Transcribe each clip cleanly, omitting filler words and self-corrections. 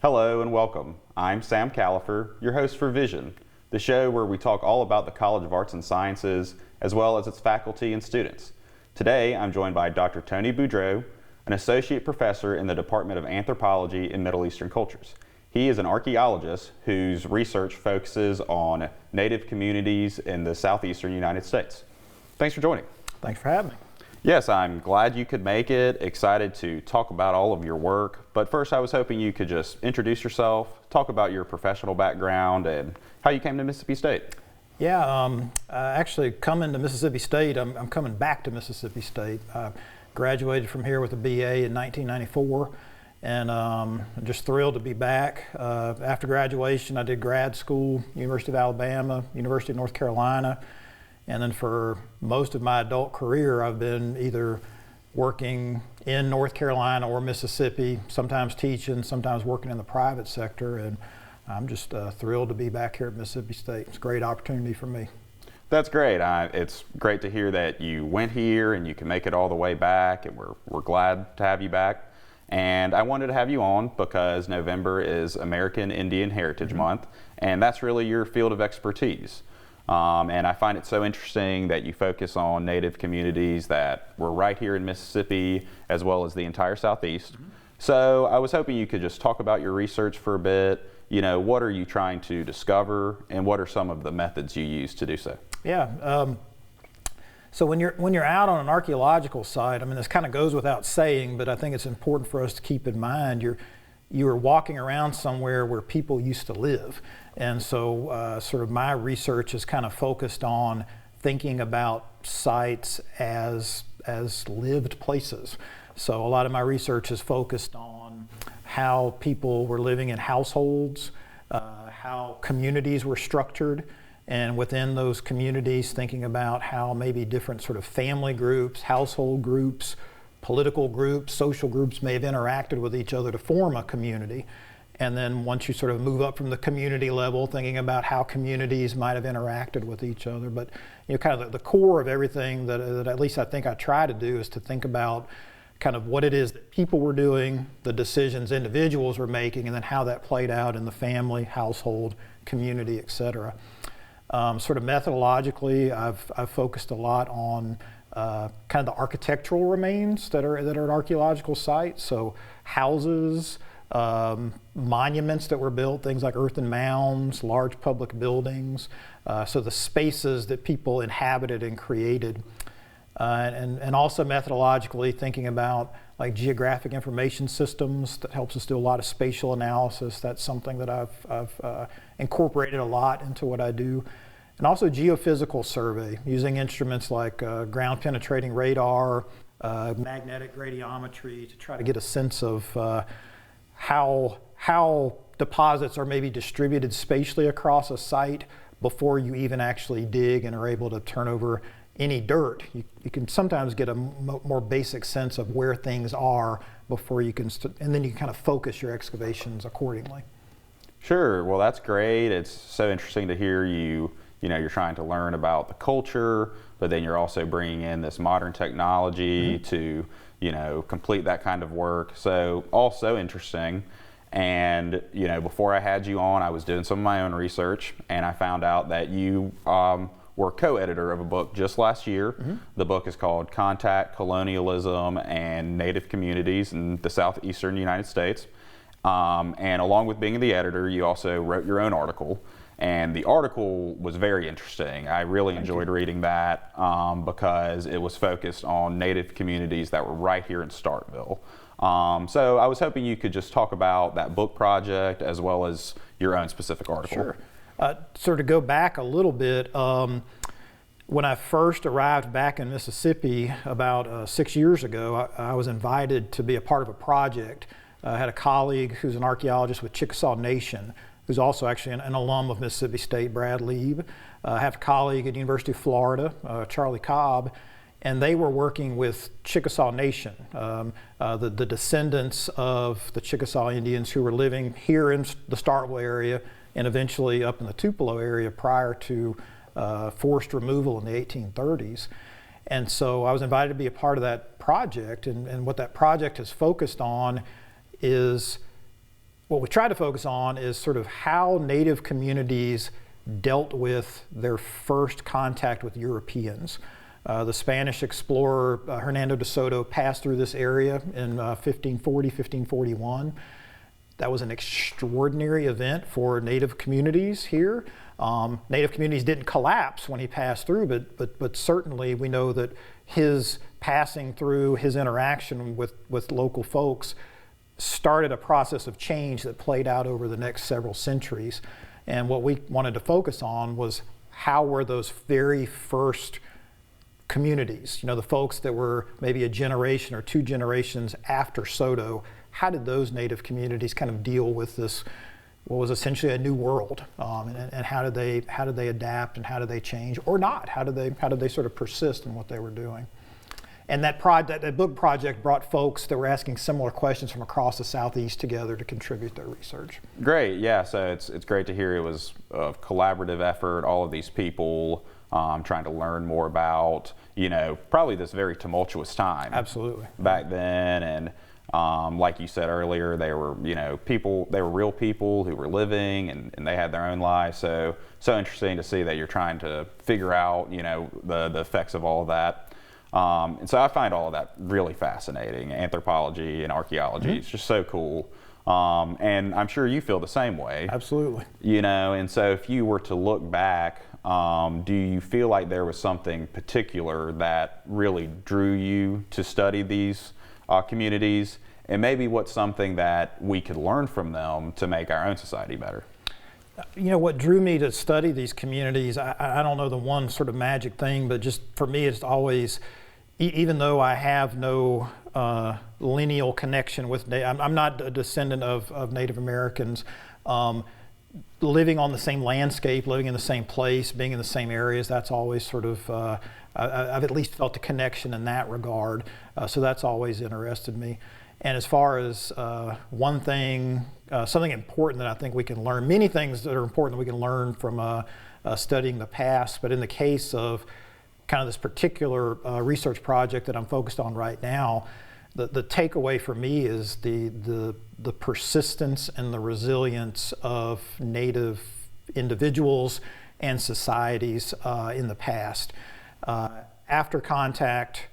Hello and welcome. I'm Sam Califer, your host for Vision, the show where we talk all about the College of Arts and Sciences as well as its faculty and students. Today I'm joined by Dr. Tony Boudreaux, an associate professor in the Department of Anthropology and Middle Eastern Cultures. He is an archaeologist whose research focuses on native communities in the southeastern United States. Thanks for joining. Thanks for having me. Yes, I'm glad you could make it. Excited to talk about all of your work. But first, I was hoping you could just introduce yourself, talk about your professional background, and how you came to Mississippi State. Yeah, actually coming to Mississippi State, I'm coming back to Mississippi State. I graduated from here with a BA in 1994, and I'm just thrilled to be back. After graduation, I did grad school, University of Alabama, University of North Carolina. And then for most of my adult career, I've been either working in North Carolina or Mississippi, sometimes teaching, sometimes working in the private sector. And I'm just thrilled to be back here at Mississippi State. It's a great opportunity for me. That's great. It's great to hear that you went here and you can make it all the way back, and we're glad to have you back. And I wanted to have you on because November is American Indian Heritage Month, and that's really your field of expertise. And I find it so interesting that you focus on native communities that were right here in Mississippi as well as the entire Southeast. So I was hoping you could just talk about your research for a bit. You know, what are you trying to discover and what are some of the methods you use to do so? Yeah. So when you're out on an archaeological site, I mean, this kind of goes without saying, but I think it's important for us to keep in mind you're walking around somewhere where people used to live. And so sort of my research is kind of focused on thinking about sites as lived places. So a lot of my research is focused on how people were living in households, how communities were structured, and within those communities thinking about how maybe different sort of family groups, household groups, political groups, social groups may have interacted with each other to form a community. And then once you sort of move up from the community level, thinking about how communities might have interacted with each other. But you know, kind of the core of everything that at least I think I try to do is to think about kind of what it is that people were doing, the decisions individuals were making, and then how that played out in the family, household, community, et cetera. Sort of methodologically, I've focused a lot on kind of the architectural remains that are at archaeological sites. So houses, monuments that were built, things like earthen mounds, large public buildings, so the spaces that people inhabited and created. And also methodologically thinking about like geographic information systems that helps us do a lot of spatial analysis. That's something that I've incorporated a lot into what I do. And also geophysical survey, using instruments like ground penetrating radar, magnetic radiometry to try to get a sense of how deposits are maybe distributed spatially across a site before you even actually dig and are able to turn over any dirt. You can sometimes get a more basic sense of where things are before you can, and then you can kind of focus your excavations accordingly. Sure. Well, that's great. It's so interesting to hear you're trying to learn about the culture, but then you're also bringing in this modern technology to, complete that kind of work. So also interesting. And, before I had you on, I was doing some of my own research, and I found out that you were co-editor of a book just last year. The book is called Contact, Colonialism, and Native Communities in the Southeastern United States. And along with being the editor, you also wrote your own article. And the article was very interesting. I really enjoyed reading that because it was focused on native communities that were right here in Starkville. So I was hoping you could just talk about that book project as well as your own specific article. Sure. So to go back a little bit, when I first arrived back in Mississippi about 6 years ago, I was invited to be a part of a project. I had a colleague who's an archaeologist with Chickasaw Nation, who's also actually an alum of Mississippi State, Brad Lieb. I have a colleague at the University of Florida, Charlie Cobb, and they were working with Chickasaw Nation, the descendants of the Chickasaw Indians who were living here in the Starkville area and eventually up in the Tupelo area prior to forced removal in the 1830s. And so I was invited to be a part of that project, and what that project is focused on is what we try to focus on is sort of how Native communities dealt with their first contact with Europeans. The Spanish explorer Hernando de Soto passed through this area in 1540, 1541. That was an extraordinary event for Native communities here. Native communities didn't collapse when he passed through, but certainly we know that his passing through, his interaction with local folks started a process of change that played out over the next several centuries. And what we wanted to focus on was how were those very first communities, the folks that were maybe a generation or two generations after Soto, how did those Native communities kind of deal with this, what was essentially a new world, and how did they adapt, and how did they change or not? How did they sort of persist in what they were doing? And that book project brought folks that were asking similar questions from across the Southeast together to contribute their research. Great, yeah. So it's great to hear it was a collaborative effort. All of these people trying to learn more about probably this very tumultuous time. Absolutely. Back then, and like you said earlier, they were people. They were real people who were living, and they had their own lives. So interesting to see that you're trying to figure out the effects of all of that. And so I find all of that really fascinating. Anthropology and archaeology, it's just so cool. And I'm sure you feel the same way. Absolutely. And so if you were to look back, do you feel like there was something particular that really drew you to study these communities? And maybe what's something that we could learn from them to make our own society better? What drew me to study these communities, I don't know the one sort of magic thing, but just for me, it's always, even though I have no lineal connection with, I'm not a descendant of Native Americans, living on the same landscape, living in the same place, being in the same areas, that's always sort of, I've at least felt a connection in that regard. So that's always interested me. And as far as one thing, something important that I think we can learn, many things that are important that we can learn from studying the past, but in the case of kind of this particular research project that I'm focused on right now, the takeaway for me is the persistence and the resilience of Native individuals and societies in the past. After contact,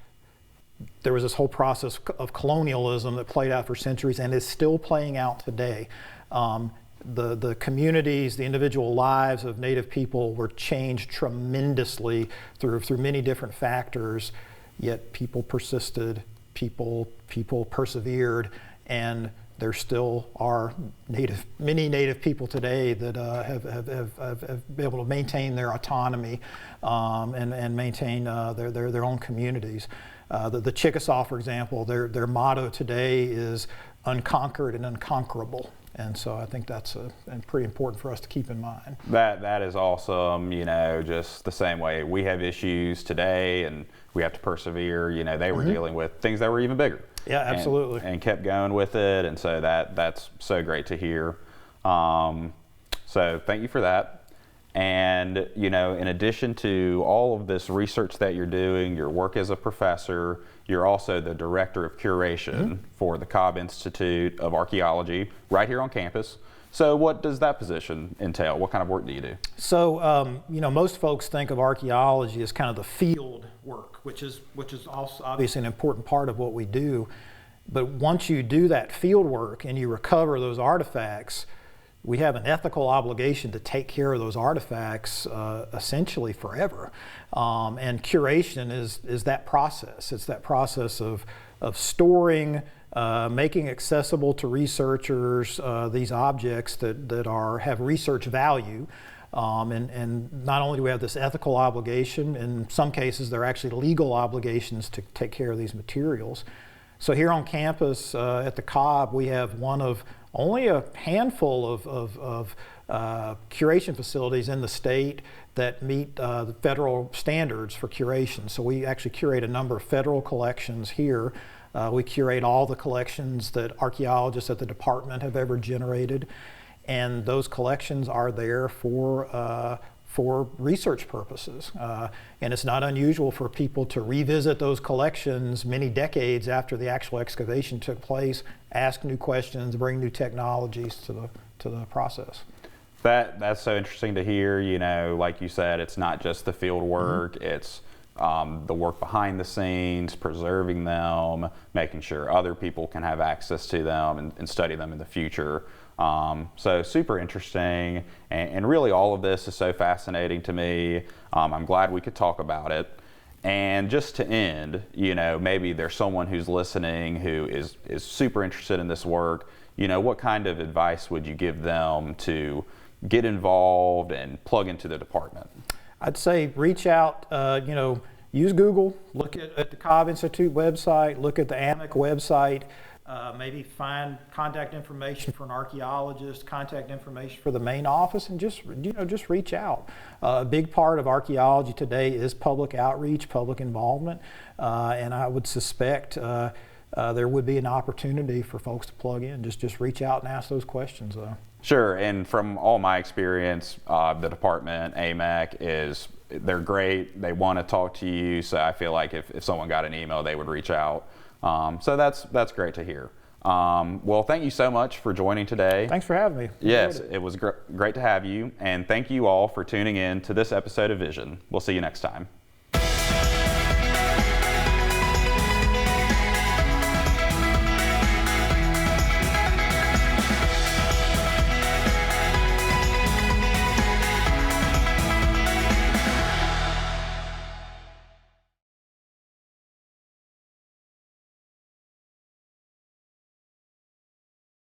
there was this whole process of colonialism that played out for centuries and is still playing out today. The communities, the individual lives of Native people were changed tremendously through many different factors, yet people persisted, people persevered, and there still are many Native people today that have been able to maintain their autonomy and maintain their own communities. The Chickasaw, for example, their motto today is unconquered and unconquerable. And so I think that's pretty important for us to keep in mind. That is awesome. Just the same way we have issues today and we have to persevere. They were dealing with things that were even bigger. Yeah, absolutely. And kept going with it. And so that's so great to hear. So thank you for that. And, in addition to all of this research that you're doing, your work as a professor, you're also the director of curation for the Cobb Institute of Archaeology right here on campus. So what does that position entail? What kind of work do you do? So, most folks think of archaeology as kind of the field work, which is also obviously an important part of what we do. But once you do that field work and you recover those artifacts, we have an ethical obligation to take care of those artifacts essentially forever. And curation is that process. It's that process of storing, making accessible to researchers these objects that have research value. And not only do we have this ethical obligation, in some cases there are actually legal obligations to take care of these materials. So here on campus at the Cobb, we have one of only a handful of curation facilities in the state that meet the federal standards for curation. So we actually curate a number of federal collections here. We curate all the collections that archaeologists at the department have ever generated. And those collections are there for for research purposes. And it's not unusual for people to revisit those collections many decades after the actual excavation took place, ask new questions, bring new technologies to the process. That's so interesting to hear. You know, like you said, it's not just the field work, it's the work behind the scenes, preserving them, making sure other people can have access to them and study them in the future. So super interesting, and really all of this is so fascinating to me. I'm glad we could talk about it. And just to end, you know, maybe there's someone who's listening who is super interested in this work. You know, what kind of advice would you give them to get involved and plug into the department? I'd say reach out, you know, use Google, look at the Cobb Institute website, look at the AMIC website, maybe find contact information for an archaeologist, contact information for the main office, and just reach out. A big part of archaeology today is public outreach, public involvement, and I would suspect there would be an opportunity for folks to plug in. Just reach out and ask those questions. Sure, and from all my experience, the department, AMEC, they're great. They want to talk to you, so I feel like if someone got an email, they would reach out. So that's great to hear. Well, thank you so much for joining today. Thanks for having me. Yes, it was great to have you, and thank you all for tuning in to this episode of Vision. We'll see you next time.